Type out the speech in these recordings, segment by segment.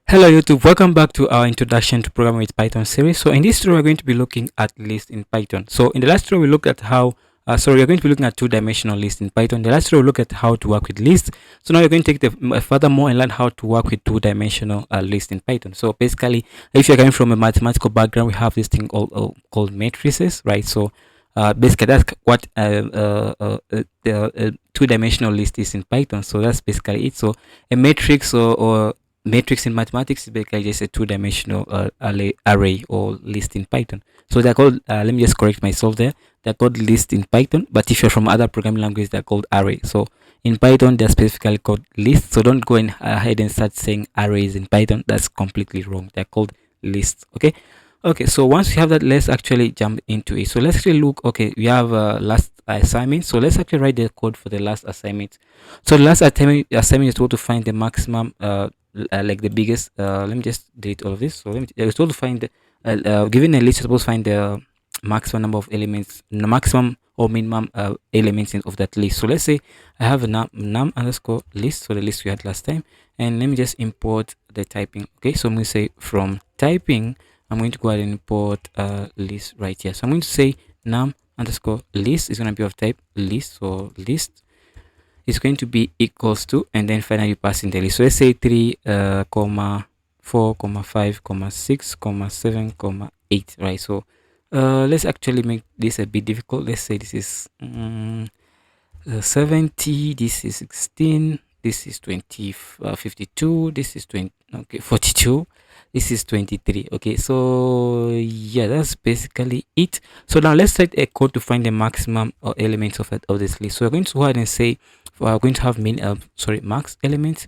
Hello YouTube, welcome back to our introduction to programming with Python series. So in this tutorial we're going to be looking at lists in Python. So in the last tutorial we looked at how we're going to be looking at two-dimensional lists in Python. The last tutorial we looked at how to work with lists. So now we're going to take the furthermore and learn how to work with two-dimensional lists in Python. So basically, if you're coming from a mathematical background, we have this thing called matrices, right? So basically that's what the two-dimensional list is in Python. So that's basically it. So a matrix or matrix in mathematics is basically just a two-dimensional array or list in Python. So they're called, let me just correct myself there. They're called list in Python, but if you're from other programming languages, they're called array. So in Python, they're specifically called lists. So don't go ahead and start saying arrays in Python. That's completely wrong. They're called lists. Okay. Okay. So once we have that, let's actually jump into it. So let's actually look. Okay, we have last assignment. So let's actually write the code for the last assignment. So the last assignment is told to find the maximum like the biggest let me just delete all of this. So we're told to find the given a list, you're supposed to find the maximum number of elements, the maximum or minimum elements of that list. So let's say I have a num underscore list, so the list we had last time, and let me just import the typing. Okay, so I'm going to say from typing, I'm going to go ahead and import list right here. So I'm going to say num underscore list is going to be of type list. So list is going to be equals to, and then finally pass in the list. So let's say 3 comma 4 comma 5 comma 6 comma 7 comma 8, right? So let's actually make this a bit difficult. Let's say this is 70, this is 16, this is 20, 52, this is 20, okay, 42, this is 23. Okay, so yeah, that's basically it. So now let's write a code to find the maximum elements of this list. So we're going to go ahead and say we're going to have max element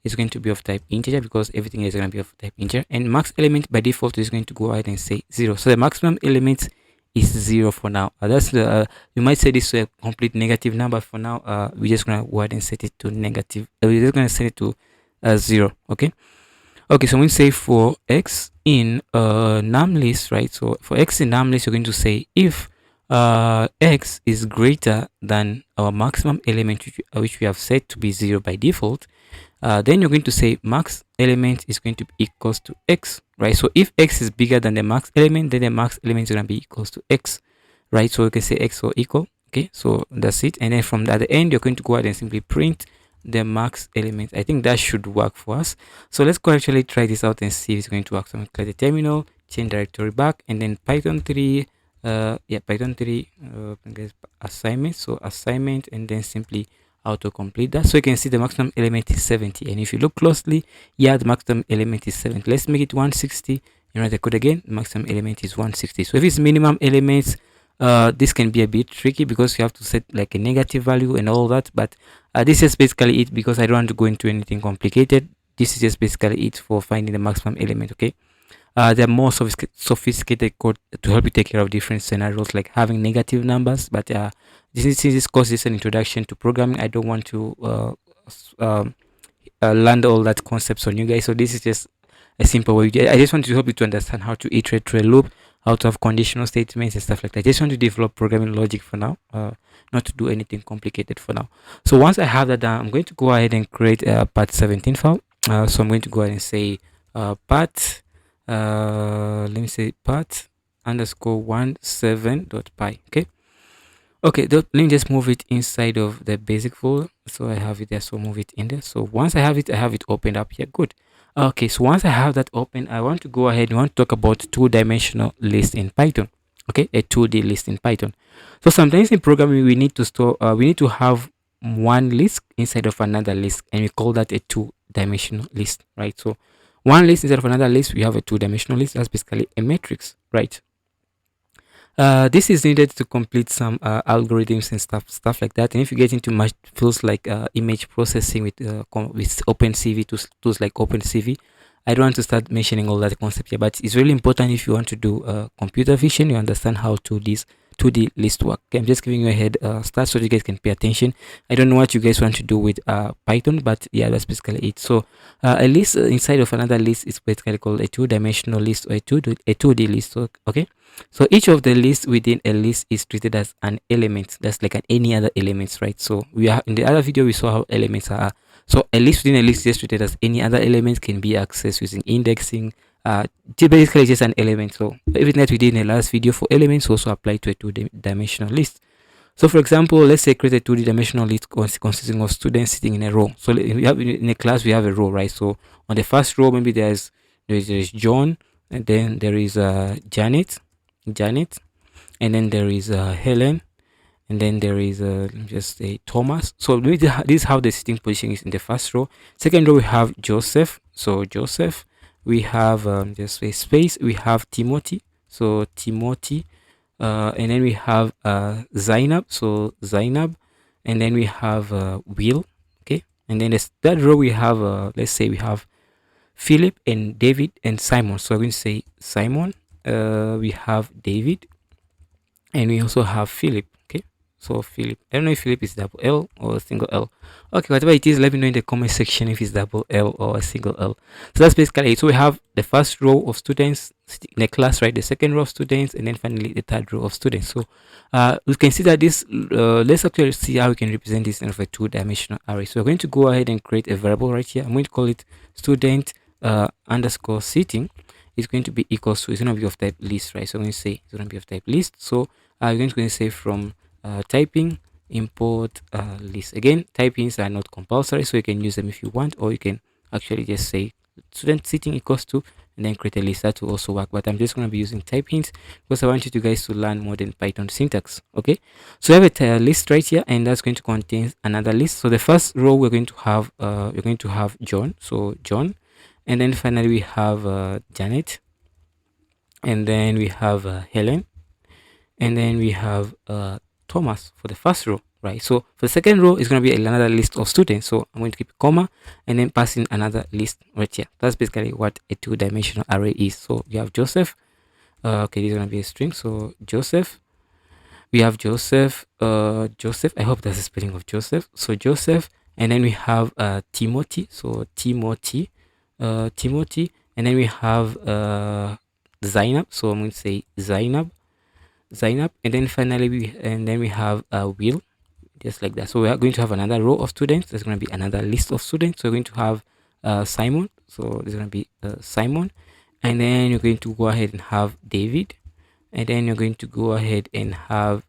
is going to be of type integer, because everything is going to be of type integer, and max element by default is going to go ahead and say 0. So the maximum element is 0 for now. That's the you might say this is a complete negative number. For now we're just going to go ahead and set it to negative. We're just going to set it to 0. Okay, so I'm going to say for x in num list, right? So for x in num list, you're going to say if x is greater than our maximum element, which we have set to be 0 by default, then you're going to say max element is going to be equals to x, right? So if x is bigger than the max element, then the max element is going to be equals to x, right? So you can say x or equal. Okay, so that's it. And then from the end, you're going to go ahead and simply print the max element. I think that should work for us. So let's go actually try this out and see if it's going to work. So I'm going to clear the terminal, change directory back, and then Python 3 Python 3 assignment. So assignment, and then simply auto complete that. So you can see the maximum element is 70, and if you look closely, yeah, the maximum element is 70. Let's make it 160 and write the code again. The maximum element is 160. So if it's minimum elements, this can be a bit tricky because you have to set like a negative value and all that, but this is basically it, because I don't want to go into anything complicated. This is just basically it for finding the maximum element. Okay, there are more sophisticated code to help you take care of different scenarios, like having negative numbers, but this course is an introduction to programming. I don't want to land all that concepts on you guys, so this is just a simple way. I just want to help you to understand how to iterate through a loop, how to have conditional statements and stuff like that. I just want to develop programming logic for now, not to do anything complicated for now. So once I have that done, I'm going to go ahead and create a part 17 file. So I'm going to go ahead and say part let me say part underscore 17.py. Okay, let me just move it inside of the basic folder. So I have it there, so move it in there. So once I have it opened up here. Good. Okay, so once I have that open, I want to go ahead and want to talk about two-dimensional list in Python. Okay, a 2D list in Python. So sometimes in programming we need to store we need to have one list inside of another list, and we call that a two-dimensional list, right? So one list inside of another list, we have a two-dimensional list. That's basically a matrix, right? This is needed to complete some algorithms and stuff like that. And if you get into much feels like image processing with OpenCV, tools like OpenCV, I don't want to start mentioning all that concept here, but it's really important if you want to do computer vision, you understand how to this 2D list work. Okay, I'm just giving you a head start so you guys can pay attention. I don't know what you guys want to do with Python, but yeah, that's basically it. So a list inside of another list is basically called a two-dimensional list or a 2D list. So, okay, so each of the lists within a list is treated as an element. That's like any other elements, right? So we are in the other video we saw how elements are So a list within a list is just treated as any other element, can be accessed using indexing. Basically just an element. So everything that we did in the last video for elements also apply to a two-dimensional list. So for example, let's say create a 2D dimensional list consisting of students sitting in a row. So we have in a class we have a row, right? So on the first row, maybe there's John, and then there is Janet, and then there is Helen, and then there is just a Thomas. So this is how the sitting position is in the first row. Second row we have Joseph. So Joseph, we have just a space. We have Timothy. So Timothy. And then we have Zainab, so Zainab, and then we have Will, okay, and then the third row we have let's say we have Philip and David and Simon. So I'm going to say Simon, we have David, and we also have Philip, okay. So Philip, I don't know if Philip is double L or a single L. Okay, whatever it is, let me know in the comment section if it's double L or a single L. So that's basically it. So we have the first row of students in the class, right? The second row of students, and then finally the third row of students. So we can see that this let's actually see how we can represent this in a two-dimensional array. So we're going to go ahead and create a variable right here. I'm going to call it student underscore sitting. It's going to be equals to, it's going to be of type list, right? So I'm going to say it's going to be of type list. So we're going to say from typing import list. Again, typings are not compulsory, so you can use them if you want, or you can actually just say student sitting equals to and then create a list. That will also work, but I'm just going to be using typings because I want you guys to learn more than Python syntax. Okay, so we have a list right here, and that's going to contain another list. So the first row we're going to have John, so John, and then finally we have Janet, and then we have Helen, and then we have Thomas for the first row, right? So for the second row is going to be another list of students. So I'm going to keep a comma and then pass in another list right here. That's basically what a two-dimensional array is. So you have Joseph. Okay, this is going to be a string. So Joseph. We have Joseph. Joseph. I hope that's the spelling of Joseph. So Joseph, and then we have Timothy. So Timothy. Timothy, and then we have Zainab. So I'm going to say Zainab, and then finally we have Will, just like that. So we are going to have another row of students. There's going to be another list of students. So we're going to have Simon. So there's going to be Simon, and then you're going to go ahead and have David, and then you're going to go ahead and have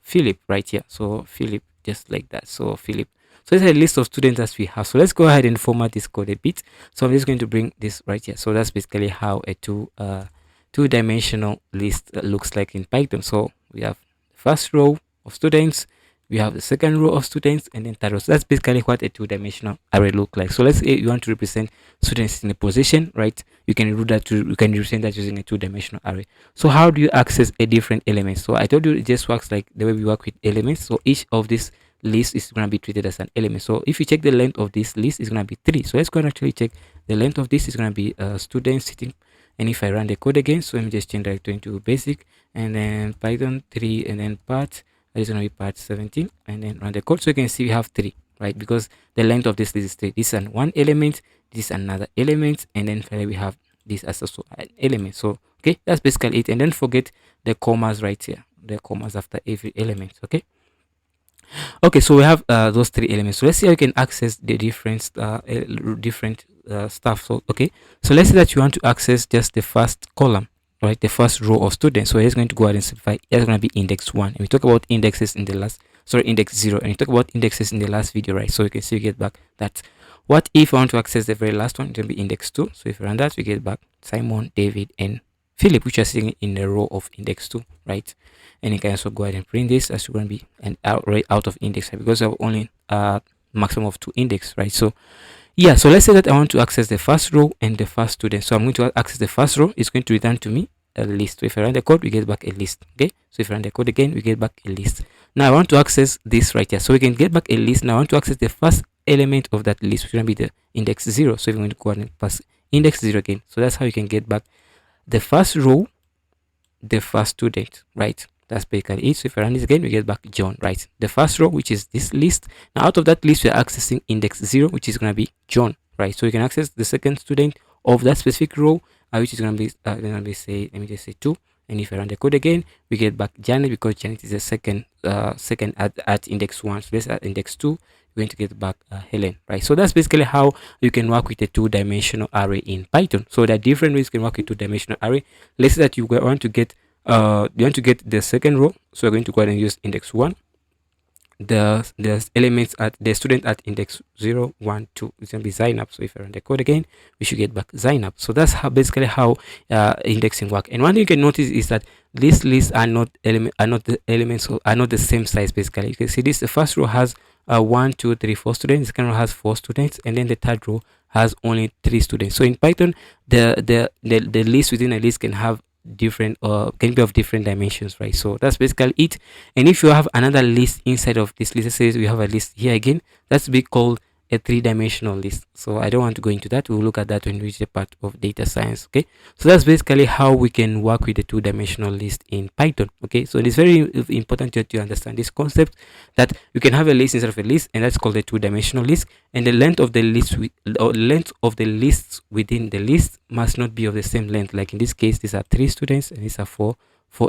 Philip right here. So Philip, just like that. So Philip. So this is a list of students that we have. So let's go ahead and format this code a bit. So I'm just going to bring this right here. So that's basically how a two-dimensional list looks like in Python. So we have the first row of students, we have the second row of students, and then third row. So that's basically what a two-dimensional array look like. So let's say you want to represent students in a position, right? You can represent that using a two-dimensional array. So how do you access a different element? So I told you it just works like the way we work with elements. So each of these list is going to be treated as an element. So if you check the length of this list, is going to be 3. So let's go and actually check the length of this. Is going to be students sitting. And if I run the code again, so let me just change that into basic, and then Python 3, and then part, that is going to be part 17, and then run the code. So you can see we have 3, right? Because the length of this list is 3. This is one element, this is another element, and then finally we have this as also an element. So okay, that's basically it. And don't forget the commas right here, the commas after every element. Okay, so we have those 3 elements. So let's see how you can access the different stuff. So okay, so let's say that you want to access just the first column, right? The first row of students. So it's going to go ahead and simplify. It's going to be index 1, and we talk about indexes in the last, index 0, and we talk about indexes in the last video, right? So you can see we get back that. What if I want to access the very last one? It will be index 2. So if you run that, we get back Simon, David, and Philip, which are sitting in the row of index 2, right? And you can also go ahead and print this as going to be an array out of index, because I have only maximum of 2 index, right? So yeah, so let's say that I want to access the first row and the first student. So I'm going to access the first row. It's going to return to me a list. So if I run the code, we get back a list. Okay, so if I run the code again, we get back a list. Now I want to access this right here, so we can get back a list. Now I want to access the first element of that list, which is going to be the index 0. So we're going to go ahead and pass index 0 again. So that's how you can get back the first row, the first student, right? That's basically it. So if I run this again, we get back John, right? The first row, which is this list. Now out of that list, we're accessing index 0, which is going to be John, right? So you can access the second student of that specific row, which is going to be, let me just say 2. And if I run the code again, we get back Janet, because Janet is the second at index 1. So let's add index 2, you're going to get back Helen, right? So that's basically how you can work with a two-dimensional array in Python. So there are different ways you can work with two-dimensional array. Let's say that you want to get the second row, so we're going to go ahead and use index 1. The elements at the student at index 0 1 2, it's going to be sign up. So if I run the code again, we should get back sign up. So that's how basically how indexing work. And one thing you can notice is that these lists are not the elements, are not the same size. Basically, you can see this, the first row has 1 2 3 4 students, the second row has 4 students, and then the third row has only 3 students. So in Python, the list within a list can have different can be of different dimensions, right? So that's basically it. And if you have another list inside of this list, says we have a list here again, that's be called a three-dimensional list. So I don't want to go into that. We'll look at that when we reach the part of data science. Okay, so that's basically how we can work with the two-dimensional list in Python. Okay, so it's very important to understand this concept that you can have a list instead of a list, and that's called a two-dimensional list. And the length of the list length of the lists within the list must not be of the same length. Like in this case, these are 3 students and these are 4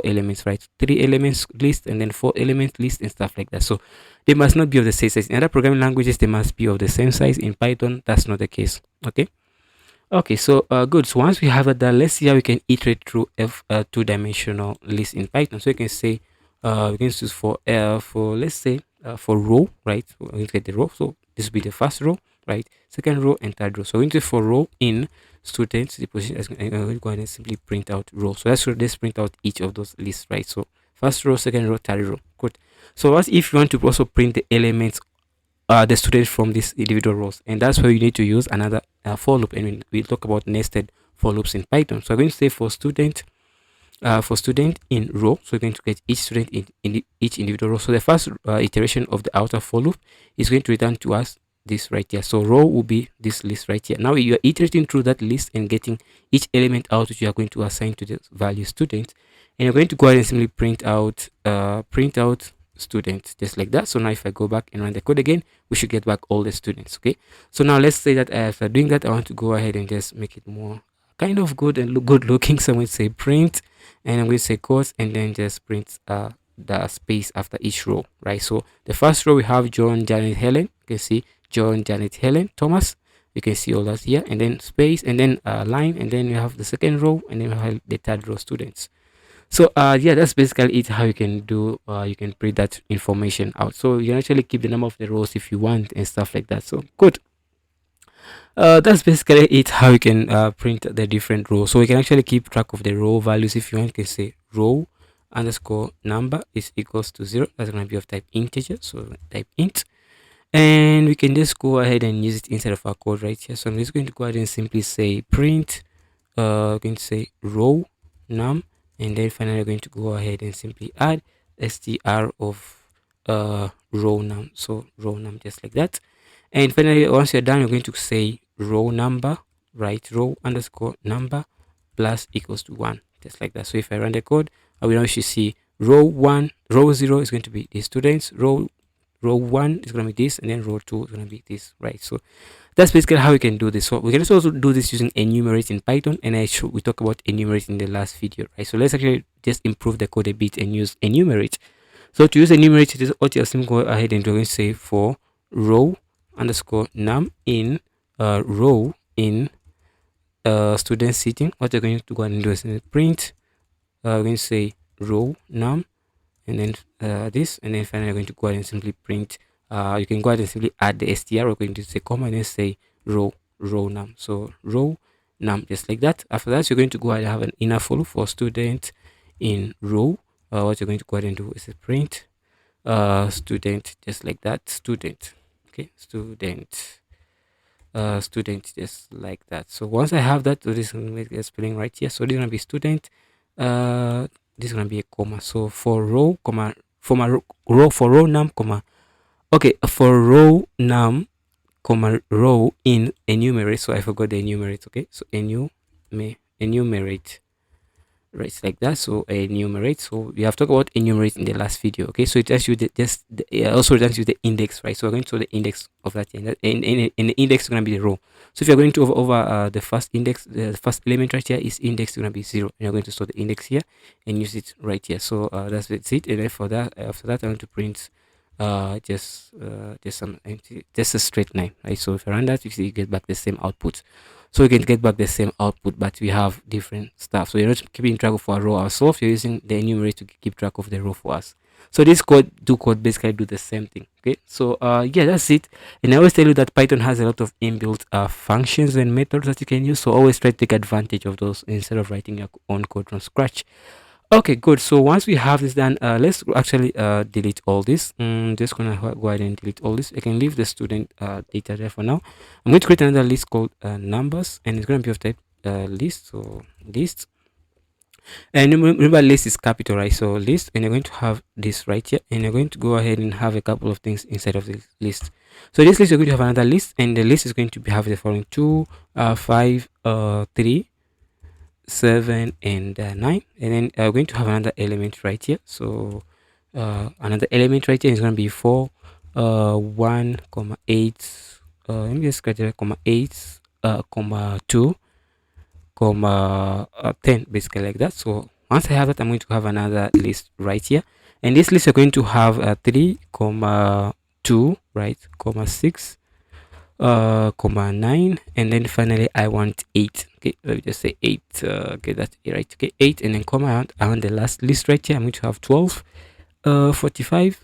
elements, right? 3 elements list and then 4 element list and stuff like that. So they must not be of the same size. In other programming languages, they must be of the same size. In Python, that's not the case. Okay, so good. So once we have it done, let's see how we can iterate through a two-dimensional list in Python. So you can say we can use for let's say for row, right? We're going to get the row. So this will be the first row, right? Second row and third row. So we're going to for row in students, the position. I'm going to go ahead and simply print out row. So let's print out each of those lists, right? So first row, second row, third row. Good. So what if you want to also print the elements, the students from these individual rows? And that's where you need to use another for loop. And we talk about nested for loops in Python. So I'm going to say for student in row. So we're going to get each student in each individual row. So the first iteration of the outer for loop is going to return to us this right here. So row will be this list right here. Now you are iterating through that list and getting each element out which you are going to assign to the value student, and you're going to go ahead and simply print out student, just like that. So now if I go back and run the code again, we should get back all the students. Okay, so now let's say that after doing that, I want to go ahead and just make it more kind of good and good looking. So I'm going to say print, and I'm going to say quotes, and then just print the space after each row, right? So the first row we have John, Janet, Helen. You can see John, Janet, Helen, Thomas. You can see all that here, and then space, and then line, and then you have the second row, and then you have the third row students. So yeah, that's basically it, how you can do you can print that information out. So you can actually keep the number of the rows if you want and stuff like that. So good. That's basically it, how you can print the different rows. So we can actually keep track of the row values if you want. You can say row underscore number is equals to 0. That's going to be of type integer, so type int, and we can just go ahead and use it inside of our code right here. So I'm just going to go ahead and simply say print we're going to say row num, and then finally we're going to go ahead and simply add str of row num. So row num, just like that. And finally, once you're done, you're going to say row number, right? Row underscore number plus equals to 1, just like that. So if I run the code, I will now should see row 1, row 0 is going to be the students, row 1 is going to be this, and then row 2 is going to be this, right? So that's basically how we can do this. So we can also do this using enumerate in Python, and we talked about enumerate in the last video, right? So let's actually just improve the code a bit and use enumerate. So to use enumerate, it is what you're simply go ahead and we're going to say for row underscore num in row in student sitting. What you're going to go ahead and do is print we're going to say row num, and then this, and then finally we're going to go ahead and simply print you can go ahead and simply add the str. We're going to say comma and then say row num. So row num, just like that. After that, you're going to go ahead and have an inner for loop for student in row. What you're going to go ahead and do is print student, just like that, student. Okay, student just like that. So once I have that, so this is going to make a spelling right here. So this is going to be student, this is going to be a comma. So for row comma, for row num comma, okay, for row num comma row in enumerate. So I forgot the enumerate. Okay, so enumerate, right, like that. So enumerate. So we have talked about enumerate in the last video. Okay, so it tells you also returns you the index, right? So we're going to the index of that, and the index is going to be the row. So if you're going to over the first index, the first element right here is index going to be 0, and you're going to store the index here and use it right here. So that's it. And then for that, after that, I want to print just some empty, just a straight line, right? So if I run that, you see you get back the same output. So we can get back the same output, but we have different stuff. So you're not keeping track of our row ourselves, you're using the enumerate to keep track of the row for us. So this code basically do the same thing. Okay, so yeah, that's it. And I always tell you that Python has a lot of inbuilt functions and methods that you can use, so always try to take advantage of those instead of writing your own code from scratch. Okay, good. So once we have this done, let's actually delete all this. Just gonna go ahead and delete all this. I can leave the student data there for now. I'm going to create another list called numbers, and it's gonna be of type list. So list, and remember list is capital, right? So list, and you're going to have this right here, and you're going to go ahead and have a couple of things inside of this list. So this list, you're going to have another list, and the list is going to be have the following 2 5 3 7 and 9, and then we're going to have another element right here. So another element right here is going to be 4 1 comma 8 let me just create a comma 8 comma 2 comma 10, basically like that. So once I have that, I'm going to have another list right here, and this list are going to have 3 comma 2, right, comma 6 comma 9, and then finally I want 8. Okay, let me just say 8. Okay, that's it, right? Okay, 8, and then comma I want the last list right here. I'm going to have 12 45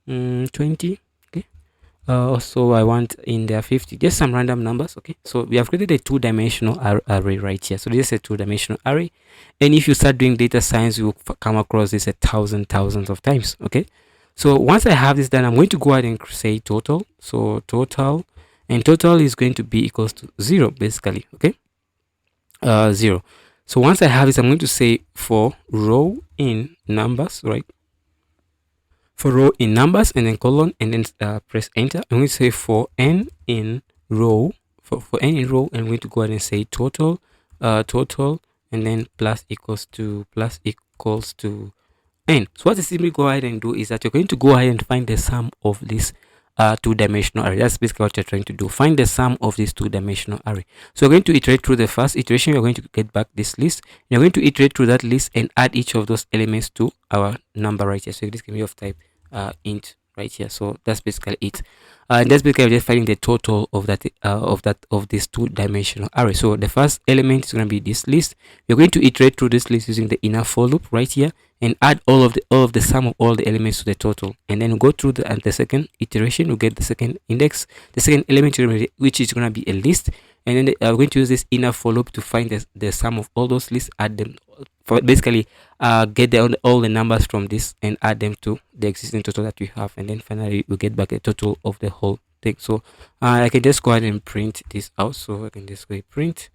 20. Okay, also I want in there 50, just some random numbers. Okay, so we have created a two-dimensional array right here. So this is a two-dimensional array, and if you start doing data science, you will come across this thousands of times. Okay, so once I have this done, I'm going to go ahead and say total. So total, and total is going to be equals to 0, basically. Okay, 0. So once I have this, I'm going to say for row in numbers, right? For row in numbers, and then colon, and then press enter. I'm going to say for n in row, for n in row, and I'm going to go ahead and say total, total, and then plus equals to n. So what you simply go ahead and do is that you're going to go ahead and find the sum of this two-dimensional array. That's basically what you're trying to do. Find the sum of this two-dimensional array. So we're going to iterate through the first iteration. You're going to get back this list. You're going to iterate through that list and add each of those elements to our number right here. So this can be of type int right here. So that's basically it. And that's basically just finding the total of this two-dimensional array. So the first element is going to be this list. You're going to iterate through this list using the inner for loop right here, and add all of the sum of all the elements to the total, and then go through the second iteration. You get the second index, the second element, which is going to be a list, and then we're going to use this inner for loop to find the sum of all those lists, add them for basically get all the numbers from this and add them to the existing total that we have, and then finally we get back a total of the whole thing. So I can just go ahead and print this out. So I can just go print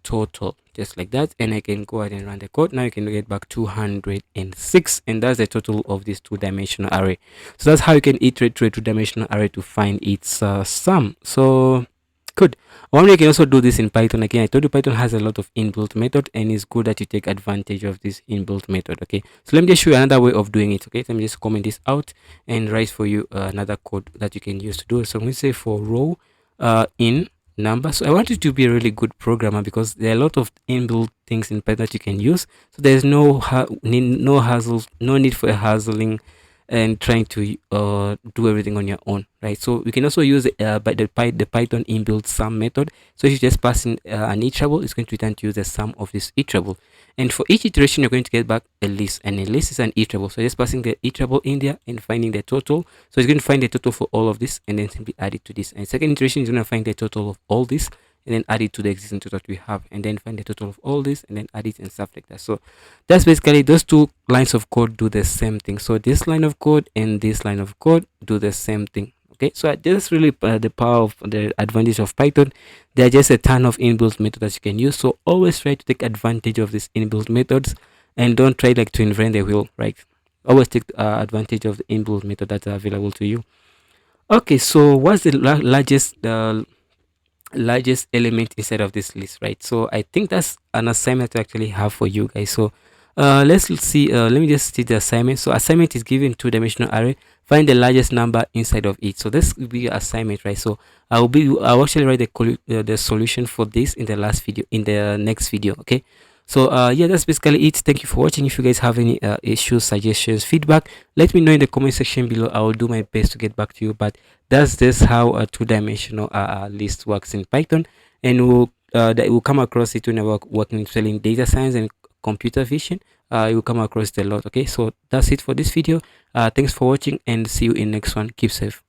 total, just like that, and I can go ahead and run the code. Now you can get back 206, and that's the total of this two-dimensional array. So that's how you can iterate through a two-dimensional array to find its sum. So good. One way you can also do this in Python. Again, I told you Python has a lot of inbuilt method, and it's good that you take advantage of this inbuilt method. Okay, so let me just show you another way of doing it. Okay, let me just comment this out and write for you another code that you can use to do it. So I'm going to say for row in number. So I want you to be a really good programmer, because there are a lot of inbuilt things in Python that you can use. So there's no hassles, no need for a hassling and trying to do everything on your own, right? So we can also use the Python inbuilt sum method. So if you just pass in an iterable, it's going to return to you the sum of this iterable, and for each iteration you're going to get back a list, and a list is an iterable. So just passing the iterable in there and finding the total. So it's going to find the total for all of this and then simply add it to this, and second iteration is going to find the total of all this and then add it to the existing total that we have, and then find the total of all this and then add it and stuff like that. So that's basically those two lines of code do the same thing. So this line of code and this line of code do the same thing. Okay, so that's really the power of the advantage of Python. There are just a ton of inbuilt methods that you can use, so always try to take advantage of these inbuilt methods and don't try like to invent the wheel, right? Always take advantage of the inbuilt method that are available to you. Okay, so what's the largest element inside of this list, right? So I think that's an assignment to actually have for you guys. So let's see, let me just see the assignment. So assignment is given two-dimensional array, find the largest number inside of it. So this will be your assignment, right? So I'll actually write the solution for this in the next video. Okay, So yeah, that's basically it. Thank you for watching. If you guys have any issues, suggestions, feedback, let me know in the comment section below. I will do my best to get back to you. But that's just how a two-dimensional list works in Python, and we'll come across it when we're working with selling data science and computer vision. You will come across it a lot. Okay, so that's it for this video. Thanks for watching, and see you in next one. Keep safe.